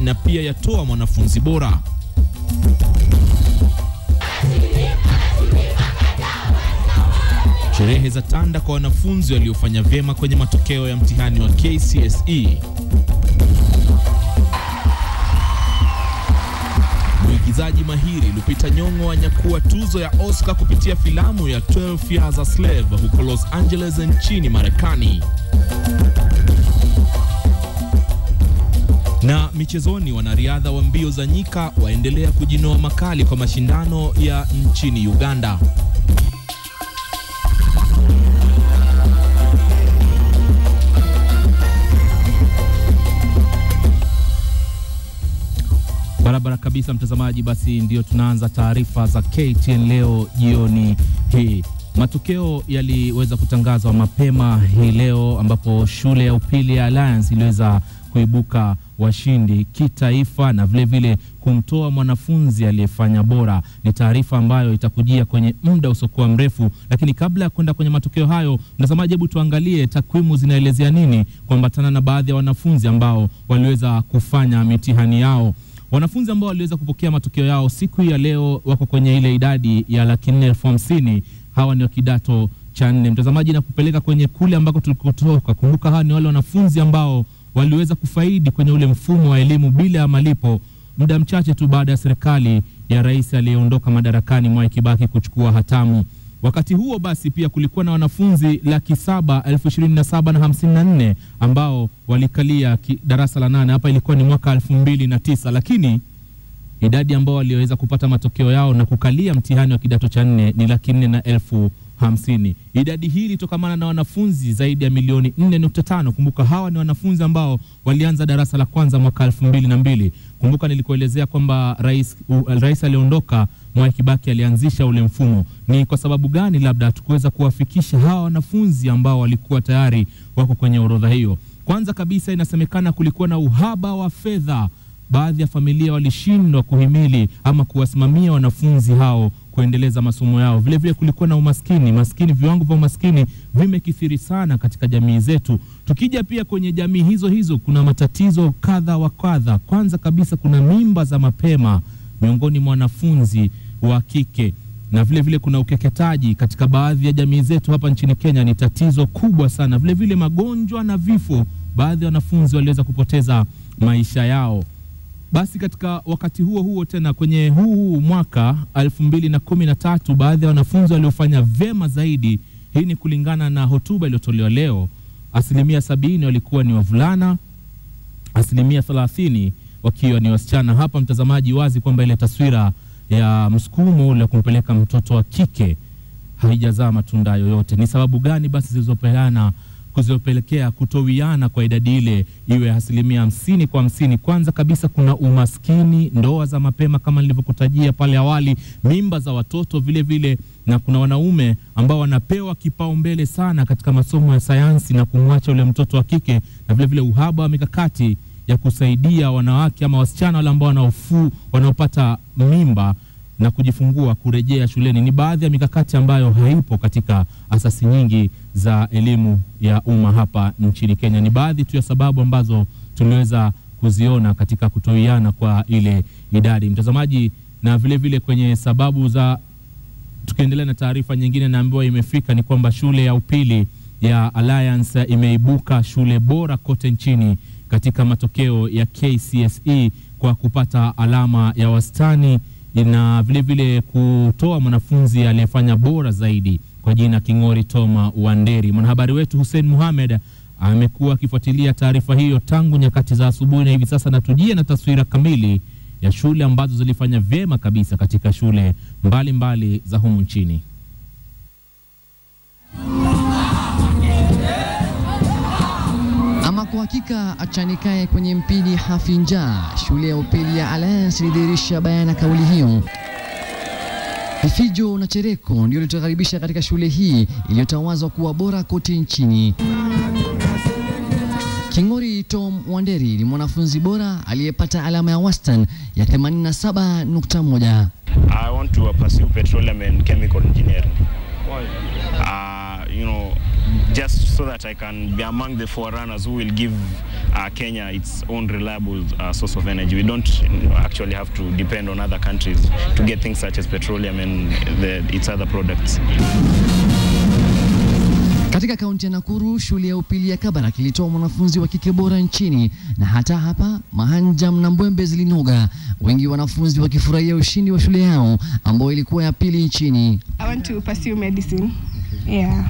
na pia yatoa mwanafunzi bora. Sherehe za tanda kwa wanafunzi waliofanya vyema kwenye matokeo ya mtihani wa KCSE. Mwigizaji mahiri Lupita Nyong'o anyakua tuzo ya Oscar kupitia filamu ya 12 Years a Slave huko Los Angeles nchini Marekani. Na michezoni, wanariadha wa mbio za nyika waendelea kujinoa makali kwa mashindano ya nchini Uganda. Barabara kabisa mtazamaji, basi ndio tunaanza taarifa za KTN leo jioni hii. Matokeo yaliweza kutangazwa mapema hii leo ambapo shule ya upili ya Alliance iliweza kuibuka washindi kitaifa na vile vile kumtoa mwanafunzi aliyefanya bora. Ni taarifa ambayo itakujia kwenye muda usiokuwa mrefu, lakini kabla ya kwenda kwenye matokeo hayo, mtazamaji, hebu tuangalie takwimu zinaelezea nini kuambatana na baadhi ya wanafunzi ambao waliweza kufanya mitihani yao. Wanafunzi ambao waliweza kupokea matokeo yao siku ya leo wako kwenye ile idadi ya 450,000. Hawa ni wa kidato cha 4. Mtazamaji, na kupeleka kwenye kule ambako tulikotoka. Kumbuka hawa ni wale wanafunzi ambao waliweza kufaidi kwenye ule mfumo wa elimu bila ya malipo muda mchache tu baada ya serikali ya rais aliyeondoka madarakani Mwai Kibaki kuchukua hatamu. Wakati huo basi pia kulikuwa na wanafunzi 727,054 ambao walikalia darasa la 8. Hapa ilikuwa ni mwaka 2009, lakini idadi ambao waliweza kupata matokeo yao na kukalia mtihani wa kidato cha 4 ni 450,000. Idadi hii ilitokana na wanafunzi zaidi ya milioni 4.5. Kumbuka hawa ni wanafunzi ambao walianza darasa la kwanza mwaka 2002. Kumbuka nilikuelezea kwamba rais aliondoka Mwai Kibaki alianzisha ule mfumo. Ni kwa sababu gani labda hatukuweza kuwafikisha hawa wanafunzi ambao walikuwa tayari wako kwenye orodha hiyo? Kwanza kabisa inasemekana kulikuwa na uhaba wa fedha. Baadhi ya familia walishindwa kuhimili ama kuwasimamia wanafunzi hao kuendeleza masomo yao. Vile vile kulikuwa na umaskini, viwango vya umaskini vimekithiri sana katika jamii zetu. Tukija pia kwenye jamii hizo kuna matatizo kadha wa kadha. Kwanza kabisa kuna mimba za mapema miongoni mwa wanafunzi wa kike, na vile vile kuna ukeketaji katika baadhi ya jamii zetu hapa nchini Kenya, ni tatizo kubwa sana. Vile vile magonjwa na vifo, baadhi ya wanafunzi waliweza kupoteza maisha yao. Basi katika wakati huo tena kwenye huu mwaka 2013, baadhi ya wanafunzi waliofanya vyema zaidi, hii ni kulingana na hotuba iliyotolewa leo, 70% walikuwa ni wavulana, 30% wakiwa ni wasichana. Hapa mtazamaji, wazi kwamba ile taswira ya msukumo ule kumpeleka mtoto wa kike haijazaa matunda yoyote. Ni sababu gani basi kuzopelekea kutowiana kwa idadi ile iwe 50 kwa 50? Kwanza kabisa kuna umaskini, ndoa za mapema kama nilivyokutajia pale awali, mimba za watoto vile vile, na kuna wanaume ambao wanapewa kipaumbele sana katika masomo ya sayansi na kumwacha ule mtoto wa kike, na vile vile uhaba wa mikakati ya kusaidia wanawake ama wasichana wale ambao wanaopata mimba na kujifungua kurejea shuleni. Ni baadhi ya mikakati ambayo haipo katika asasi nyingi za elimu ya umma hapa nchini Kenya. Ni baadhi tu ya sababu ambazo tuliweza kuziona katika kutowiana kwa ile idadi, mtazamaji. Na vile vile kwenye sababu za, tukiendelea na taarifa nyingine na ambayo imefika, ni kwamba shule ya upili ya Alliance imeibuka shule bora kote nchini katika matokeo ya KCSE kwa kupata alama ya wastani na vile vile kutoa mwanafunzi aliyefanya bora zaidi kwa jina King'ori Toma Wanderi. Mwanahabari wetu Hussein Mohamed amekuwa akifuatilia taarifa hiyo tangu nyakati za asubuhi, na hivi sasa natujia na taswira kamili ya shule ambazo zilifanya vyema kabisa katika shule mbalimbali za humu nchini. Ama kwa hakika achanikae kwenye mpili hafinja, shule ya upili ya Alliance ilidhihirisha bayana kauli hiyo. Vifijo na chereko ndio litukaribisha katika shule hii iliyotawazwa kuwa bora kote nchini. King'ori Tom Wanderi ni mwanafunzi bora aliyepata alama ya wastani ya 87.1. I want to pursue petroleum and chemical engineering. Why? just so that I can be among the forerunners who will give Kenya its own reliable source of energy. We don't actually have to depend on other countries to get things such as petroleum and its other products. Katika kaunti ya Nakuru, shule ya upili ya Kabarak ilitoa mwanafunzi wa kike bora nchini, na hata hapa mahanjam na mbwembe zilinoga, wengi wanafunzi wakifurahia ushindi wa shule yao ambao ilikuwa ya pili nchini. I want to pursue medicine. Yeah.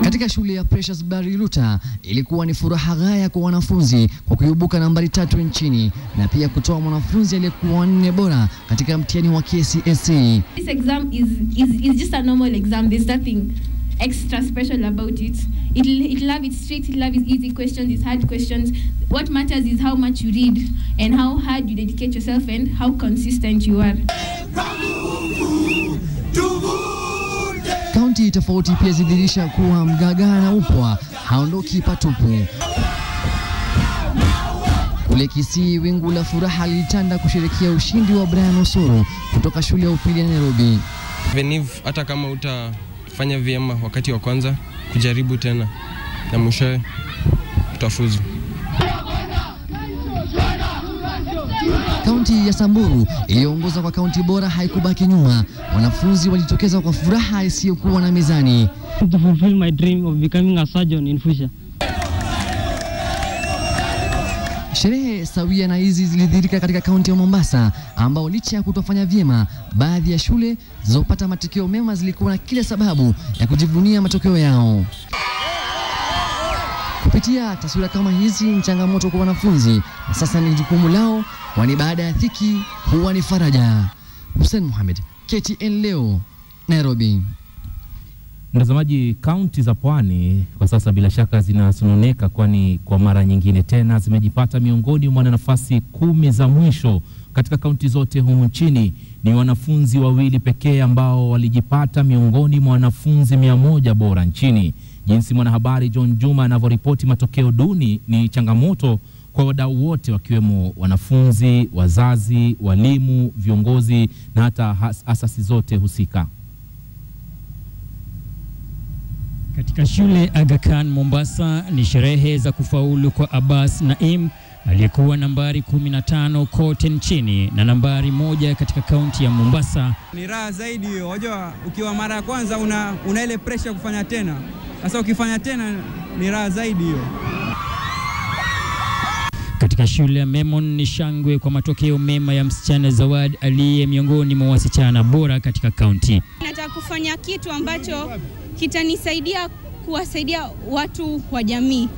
Katika shule ya Precious Barry Luta ilikuwa ni furaha ghaya kwa wanafunzi kwa kuibuka nambari 3 nchini na pia kutoa mwanafunzi aliyekuwa 4 bora katika mtihani wa KCSE. This exam is just a normal exam. There's nothing extra special about it. It'll have its strict, it'll have its easy questions, its hard questions. What matters is how much you read and how hard you dedicate yourself and how consistent you are. Kaunti tofauti pia zidhihirisha kuwa Mgaga na Upwa haondoki patupu. Kule Kisii, wingu la furaha lilitanda kusherehekea ushindi wa Brian Osoro kutoka shule ya upili ya Nairobi. Venive, hata kama utafanya vyema wakati wa kwanza, kujaribu tena na mwishowe utafuzu. Kaunti ya Samburu iliyoongoza kwa kaunti bora haikubaki nyuma. Wanafunzi walitokeza kwa furaha isiyokuwa na mizani. To fulfill my dream of becoming a surgeon in future. Sherehe sawia na hizi zilidhihirika katika kaunti ya Mombasa, ambao licha ya kutofanya vyema, baadhi ya shule zilizopata matokeo mema zilikuwa na kila sababu ya kujivunia matokeo yao. Kupitia taswira kama hizi ni changamoto kwa wanafunzi, na sasa ni jukumu lao, kwani baada ya dhiki huwa ni faraja. Hussein Mohamed, KTN leo, Nairobi. Mtazamaji, kaunti za pwani kwa sasa bila shaka zinasononeka, kwani kwa mara nyingine tena zimejipata miongoni mwa nafasi 10 za mwisho katika kaunti zote humu nchini. Ni wanafunzi 2 pekee ambao walijipata miongoni mwa wanafunzi 100 bora nchini. Jinsi mwanahabari John Juma anavyoripoti, matokeo duni ni changamoto kwa wadau wote, wakiwemo wanafunzi, wazazi, walimu, viongozi na hata asasi zote husika. Katika shule Aga Khan Mombasa ni sherehe za kufaulu kwa Abbas Naim aliyekuwa nambari 15 kote nchini na nambari 1 katika kaunti ya Mombasa. Ni raha zaidi hiyo. Unajua ukiwa mara ya kwanza una ile pressure kufanya tena. Sasa ukifanya tena ni raha zaidi hiyo. Katika shule ya Memon ni shangwe kwa matokeo mema ya msichana Zawad aliye miongoni mwa wasichana bora katika kaunti. Nataka kufanya kitu ambacho kitanisaidia kuwasaidia watu wa jamii.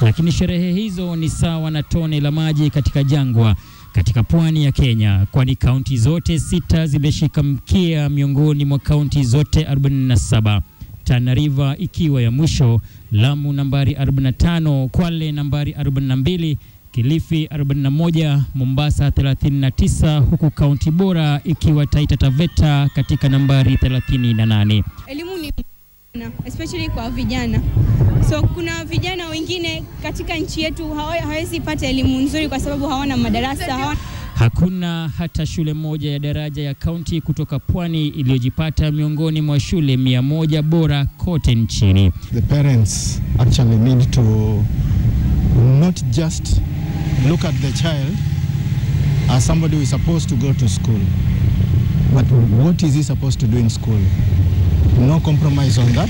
Lakini sherehe hizo ni sawa na tone la maji katika jangwa katika pwani ya Kenya, kwani kaunti zote 6 zimeshika mkia miongoni mwa kaunti zote 47. Tana River ikiwa ya mwisho, Lamu nambari 45, Kwale nambari 42, Kilifi 41, Mombasa 39, huku kaunti bora ikiwa Taita Taveta katika nambari 38. Elimu ni especially kwa vijana. So kuna vijana wengine katika nchi yetu hawezi pata elimu nzuri kwa sababu hawana madarasa. Hakuna hata shule moja ya daraja ya kaunti kutoka pwani iliyojipata miongoni mwa shule 100 bora kote nchini. The parents actually need to not just look at the child as somebody who is supposed to go to school, but what is he supposed to do in school? No compromise on that.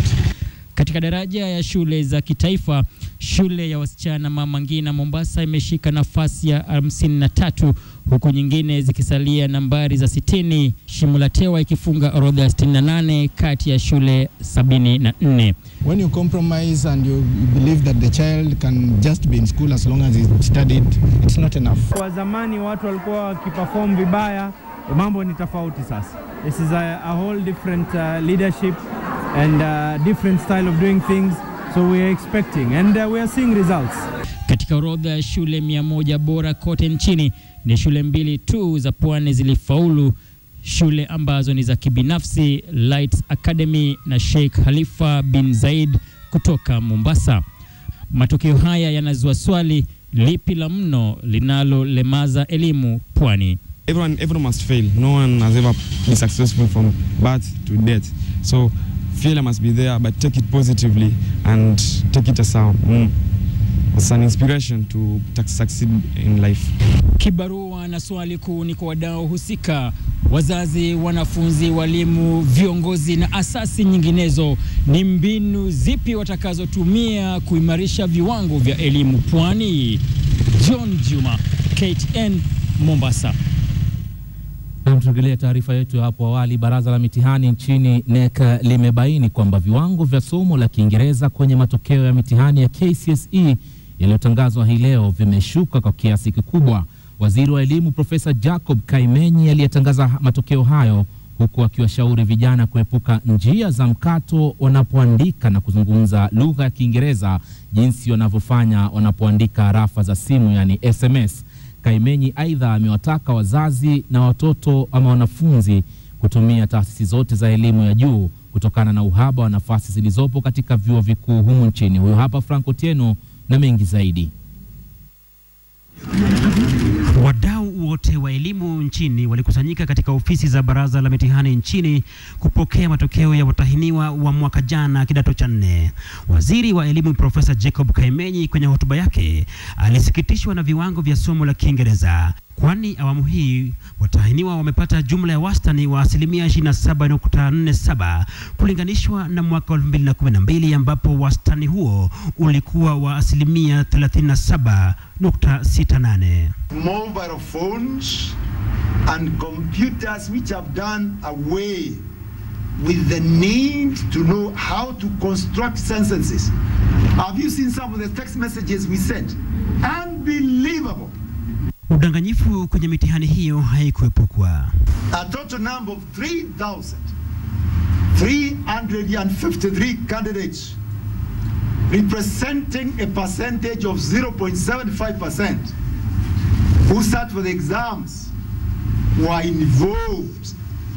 Katika daraja ya shule za kitaifa, shule ya wasichana Mama Ngina Mombasa imeshika nafasi ya 53, huku nyingine zikisalia nambari za 60, Shimulatewa ikifunga orodha ya 68 kati ya shule 74. When you compromise and you believe that the child can just be in school as long as he studied, it's not enough. Kwa zamani watu walikuwa wakiperform vibaya, mambo ni tofauti sasa. This is a whole different leadership and different style of doing things, so we are expecting and we are seeing results. Katika orodha ya shule 100 bora kote nchini ni shule 2 tu za pwani zilifaulu, shule ambazo ni za kibinafsi, Lights Academy na Sheikh Khalifa bin Zaid kutoka Mombasa. Matokeo haya yanazua swali, lipi la mno linalolemaza elimu pwani? everyone must fail. No one has ever been successful from birth to death. So failure must be there, but take it positively and take it as an inspiration to succeed in life. Kibarua na swali kuu ni kwa wadau husika, wazazi, wanafunzi, walimu, viongozi na asasi nyinginezo. Ni mbinu zipi watakazotumia kuimarisha viwango vya elimu Pwani? John Juma, KTN, Mombasa. Tunarejelea taarifa yetu hapo awali. Baraza la mitihani nchini NEC limebaini kwamba viwango vya somo la Kiingereza kwenye matokeo ya mitihani ya KCSE yaliyotangazwa hii leo vimeshuka kwa kiasi kikubwa. Waziri wa elimu Profesa Jacob Kaimenyi aliyetangaza matokeo hayo, huku akiwashauri vijana kuepuka njia za mkato wanapoandika na kuzungumza lugha ya Kiingereza jinsi wanavyofanya wanapoandika arafa za simu, yani SMS. Kaimenyi aidha amewataka wazazi na watoto ama wanafunzi kutumia taasisi zote za elimu ya juu kutokana na uhaba wa nafasi zilizopo katika vyuo vikuu humu nchini. Huyo hapa Franco Tieno na mengi zaidi. Wadau wote wa elimu nchini walikusanyika katika ofisi za baraza la mitihani nchini kupokea matokeo ya watahiniwa wa mwaka jana kidato cha 4. Waziri wa elimu Profesa Jacob Kaimenyi kwenye hotuba yake alisikitishwa na viwango vya somo la Kiingereza, kwani awamu hii watahiniwa wamepata jumla ya wastani wa 27.47 kulinganishwa na mwaka 2012 ambapo wastani huo ulikuwa wa 37.68. Mobile phones and computers which have done away with the need to know how to construct sentences. Have you seen some of the text messages we sent? Unbelievable. Udanganyifu kwenye mitihani hiyo haikuepukwa. A total number of 3,353 candidates, representing a percentage of 0.75%, who sat for the exams were involved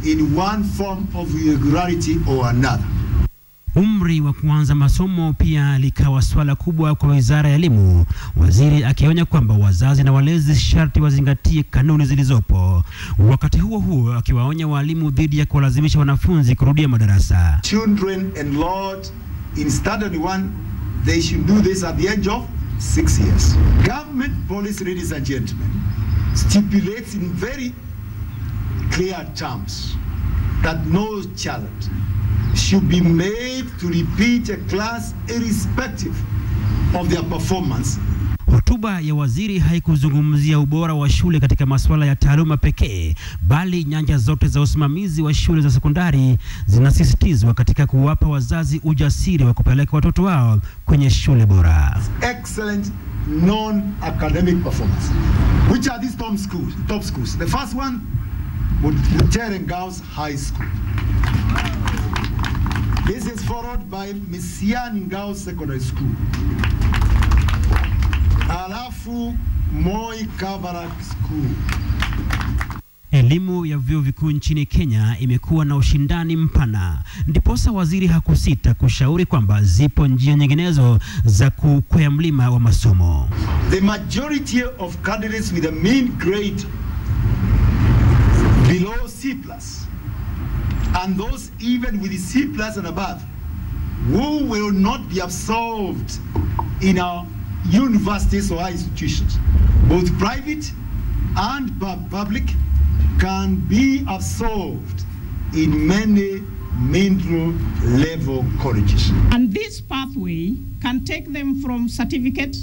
in one form of irregularity or another. Umri wa kuanza masomo pia likawa swala kubwa kwa Wizara ya Elimu, waziri akionya kwamba wazazi na walezi sharti wazingatie kanuni zilizopo. Wakati huo huo akiwaonya walimu dhidi ya kuwalazimisha wanafunzi kurudia madarasa. Children enrolled in standard 1, they should do this at the age of 6 years. Government policy, ladies and gentlemen, stipulates in very clear terms that no child should be made to repeat a class irrespective of their performance. Hotuba ya waziri haikuzungumzia ubora wa shule katika masuala ya taaluma pekee, bali nyanja zote za usimamizi wa shule za sekondari zinasisitizwa katika kuwapa wazazi ujasiri wa kupeleka watoto wao kwenye shule bora. Excellent non-academic performance. Which are these top schools? The first one, Butere Girls High School. This is followed by Misiani Girls Secondary School. Alafu Moi Kabarak School. Elimu ya vyuo vikuu nchini Kenya imekuwa na ushindani mpana. Ndiposa waziri hakusita kushauri kwamba zipo njia nyinginezo za kukwea mlima wa masomo. The majority of candidates with a mean grade below C+, and those even with the C+ and above, who will not be absorbed in our universities or high institutions, both private and public, can be absorbed in many middle level colleges. And this pathway can take them from certificate,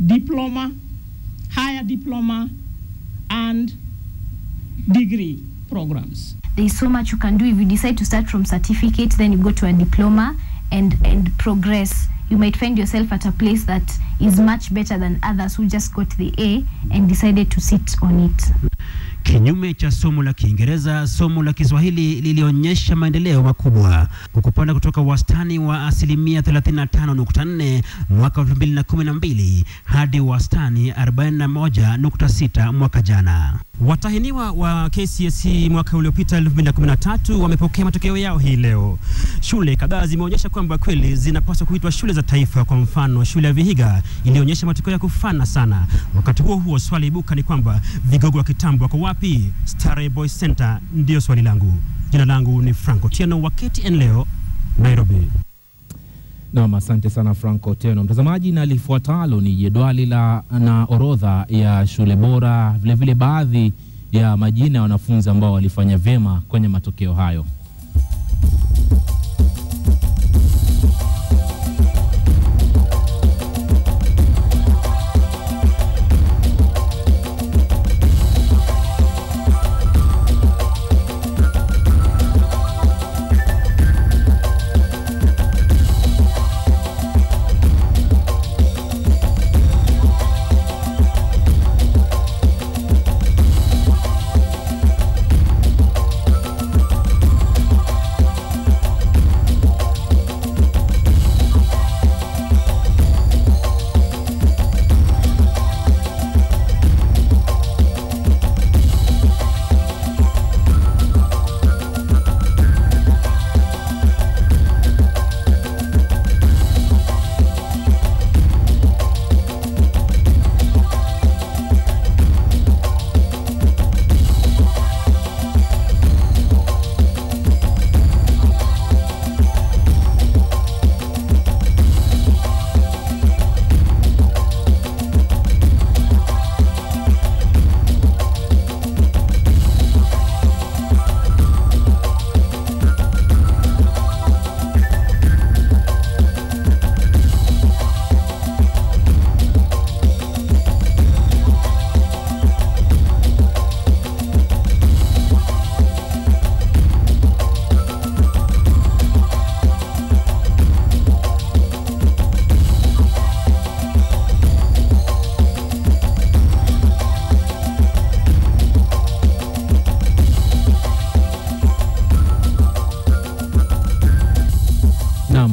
diploma, higher diploma, and degree programs. There's so much you can do. If you decide to start from certificate, then you go to a diploma and progress. You might find yourself at a place that is much better than others who just got the A and decided to sit on it. Kinyume cha somo la Kiingereza, somo la Kiswahili lilionyesha maendeleo makubwa kwa kupanda kutoka wastani wa 35.4 mwaka 2012 hadi wastani 41.6 mwaka jana. Watahiniwa wa KCSE mwaka uliopita 2013 wamepokea matokeo yao hii leo. Shule kadhaa zimeonyesha kwamba kweli zinapaswa kuitwa shule za taifa. Kwa mfano, shule ya Vihiga ilionyesha matokeo ya kufana sana. Wakati huo swali ibuka ni kwamba vigogo wa kitambo wako wapi? Starehe Boys Center ndio swali langu. Jina langu ni Franco Tieno wa KTN leo, Nairobi. Naam, asante sana Franco Tieno. Mtazamaji, na lifuatalo ni jedwali na orodha ya shule bora, vile vile baadhi ya majina ya wanafunzi ambao walifanya vyema kwenye matokeo hayo.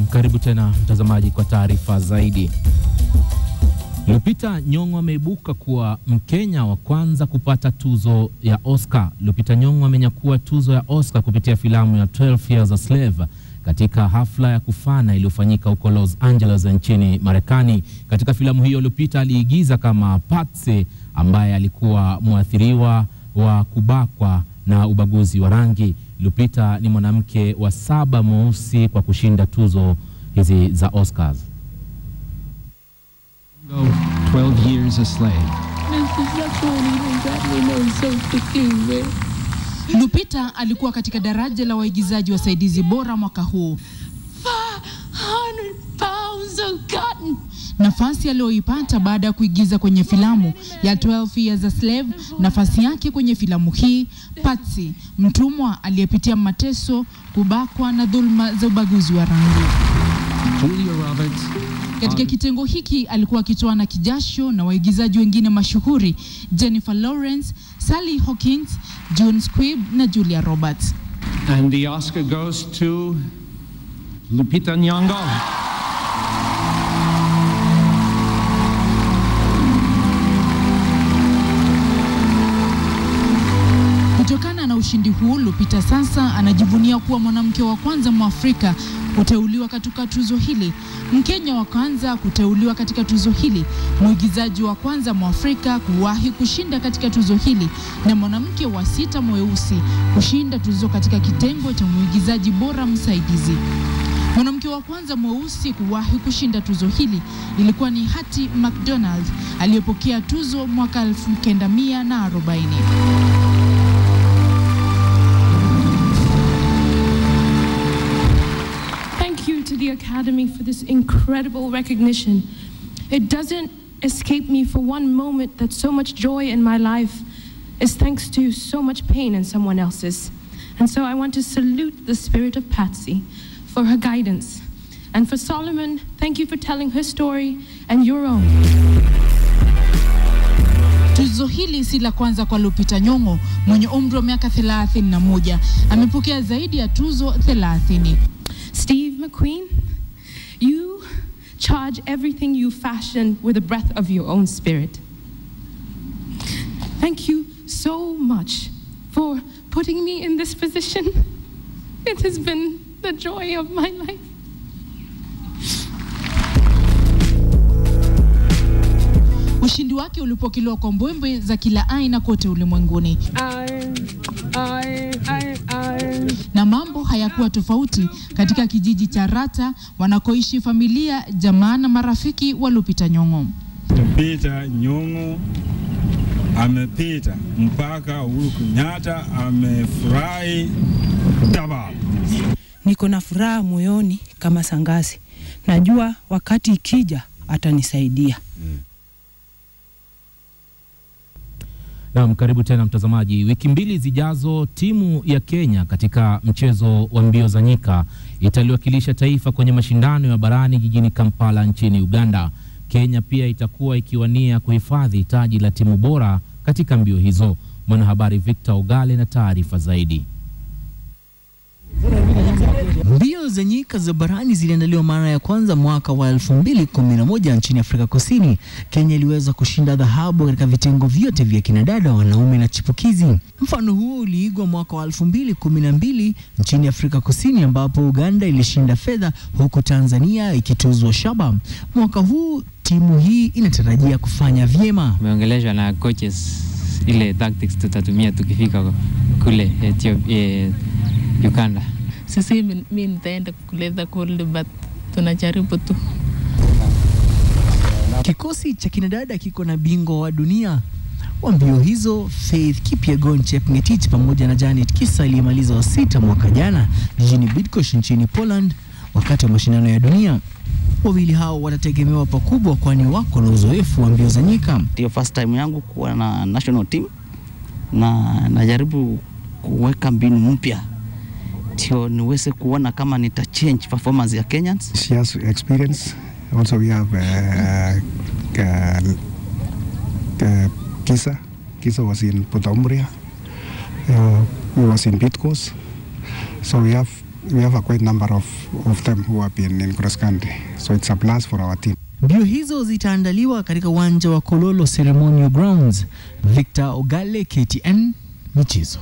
Karibu tena mtazamaji kwa taarifa zaidi. Lupita Nyong'o ameibuka kuwa Mkenya wa kwanza kupata tuzo ya Oscar. Lupita Nyong'o amenyakua tuzo ya Oscar kupitia filamu ya 12 Years a Slave katika hafla ya kufana iliyofanyika huko Los Angeles nchini Marekani. Katika filamu hiyo Lupita aliigiza kama Patsy ambaye alikuwa mwathiriwa wa kubakwa na ubaguzi wa rangi. Lupita ni mwanamke wa 7 mweusi kwa kushinda tuzo hizi za Oscars. 12 Years a Slave. Lupita alikuwa katika daraja la waigizaji wasaidizi bora mwaka huu. 500 pounds of cotton. Nafasi aliyoipata baada ya kuigiza kwenye filamu ya 12 Years a Slave, nafasi yake kwenye filamu hii, Patsy, mtumwa aliyepitia mateso, kubakwa na dhulma za ubaguzi wa rangi. Julia Roberts. Katika kitengo hiki alikuwa akitoa na kijasho na waigizaji wengine mashuhuri, Jennifer Lawrence, Sally Hawkins, June Squibb na Julia Roberts. And the Oscar goes to Lupita Nyong'o. Kutokana na ushindi huu, Lupita sasa anajivunia kuwa mwanamke wa kwanza Mwafrika kuteuliwa katika tuzo hili, Mkenya wa kwanza kuteuliwa katika tuzo hili, mwigizaji wa kwanza Mwafrika kuwahi kushinda katika tuzo hili, na mwanamke wa 6 mweusi kushinda tuzo katika kitengo cha mwigizaji bora msaidizi. Mwanamke wa kwanza mweusi kuwahi kushinda tuzo hili ilikuwa ni Hattie McDonald aliyepokea tuzo mwaka 1940. To the Academy for this incredible recognition. It doesn't escape me for one moment that so much joy in my life is thanks to so much pain in someone else's. And so I want to salute the spirit of Patsy for her guidance. And for Solomon, thank you for telling her story and your own. Tuzo hili si la kwanza kwa Lupita Nyong'o mwenye umri wa miaka 31. Amepokea zaidi ya tuzo 30. Steve McQueen, you charge everything you fashion with the breath of your own spirit. Thank you so much for putting me in this position. It has been the joy of my life. Ushindi wake ulipokelewa kwa mbwembwe za kila aina kote ulimwenguni. Na mambo hayakuwa tofauti katika kijiji cha Rata wanakoishi familia, jamaa na marafiki wa Lupita Nyong'o. Lupita Nyong'o amepita mpaka Uhuru Kenyatta amefurahi taba. Niko na furaha moyoni kama Sangazi. Najua wakati ikija atanisaidia. Naam, karibu tena mtazamaji. Wiki mbili zijazo timu ya Kenya katika mchezo wa mbio za nyika italiwakilisha taifa kwenye mashindano ya barani jijini Kampala nchini Uganda. Kenya pia itakuwa ikiwania kuhifadhi taji la timu bora katika mbio hizo. Mwanahabari Victor Ogale na taarifa zaidi. Mbio za nyika za barani ziliandaliwa mara ya kwanza mwaka wa 2011 nchini Afrika Kusini. Kenya iliweza kushinda dhahabu katika vitengo vyote vya kinadada, wanaume na chipukizi. Mfano huo uliigwa mwaka wa 2012 nchini Afrika Kusini ambapo Uganda ilishinda fedha huku Tanzania ikituzwa shaba. Mwaka huu timu hii inatarajia kufanya vyema. Tumeongeleshwa na coaches ile tactics tutatumia tukifika kule Uganda. Sisi mimi nitaenda kuleta gold but tunajaribu tu. Kikosi cha kinadada kiko na bingwa wa dunia wa mbio hizo Faith Kipyegon Chepngetich pamoja na Janet Kisa aliyemaliza wa 6 mwaka jana jijini Bydgoszcz nchini Poland wakati wa mashindano ya dunia. Wawili hao watategemewa pakubwa kwani wako na uzoefu wa mbio za nyika. Ndio first time yangu kuwa na national team na najaribu kuweka mbinu mpya ndio niweze kuona kama nita change performance ya Kenyans. She has experience. Also we have Kisa was in Putumbria. He was in Bydgoszcz. So we have a quite number of them who have been in cross country. So it's a plus for our team. Mbio hizo zitaandaliwa katika uwanja wa Kololo Ceremonial Grounds. Victor Ogale, KTN Michezo.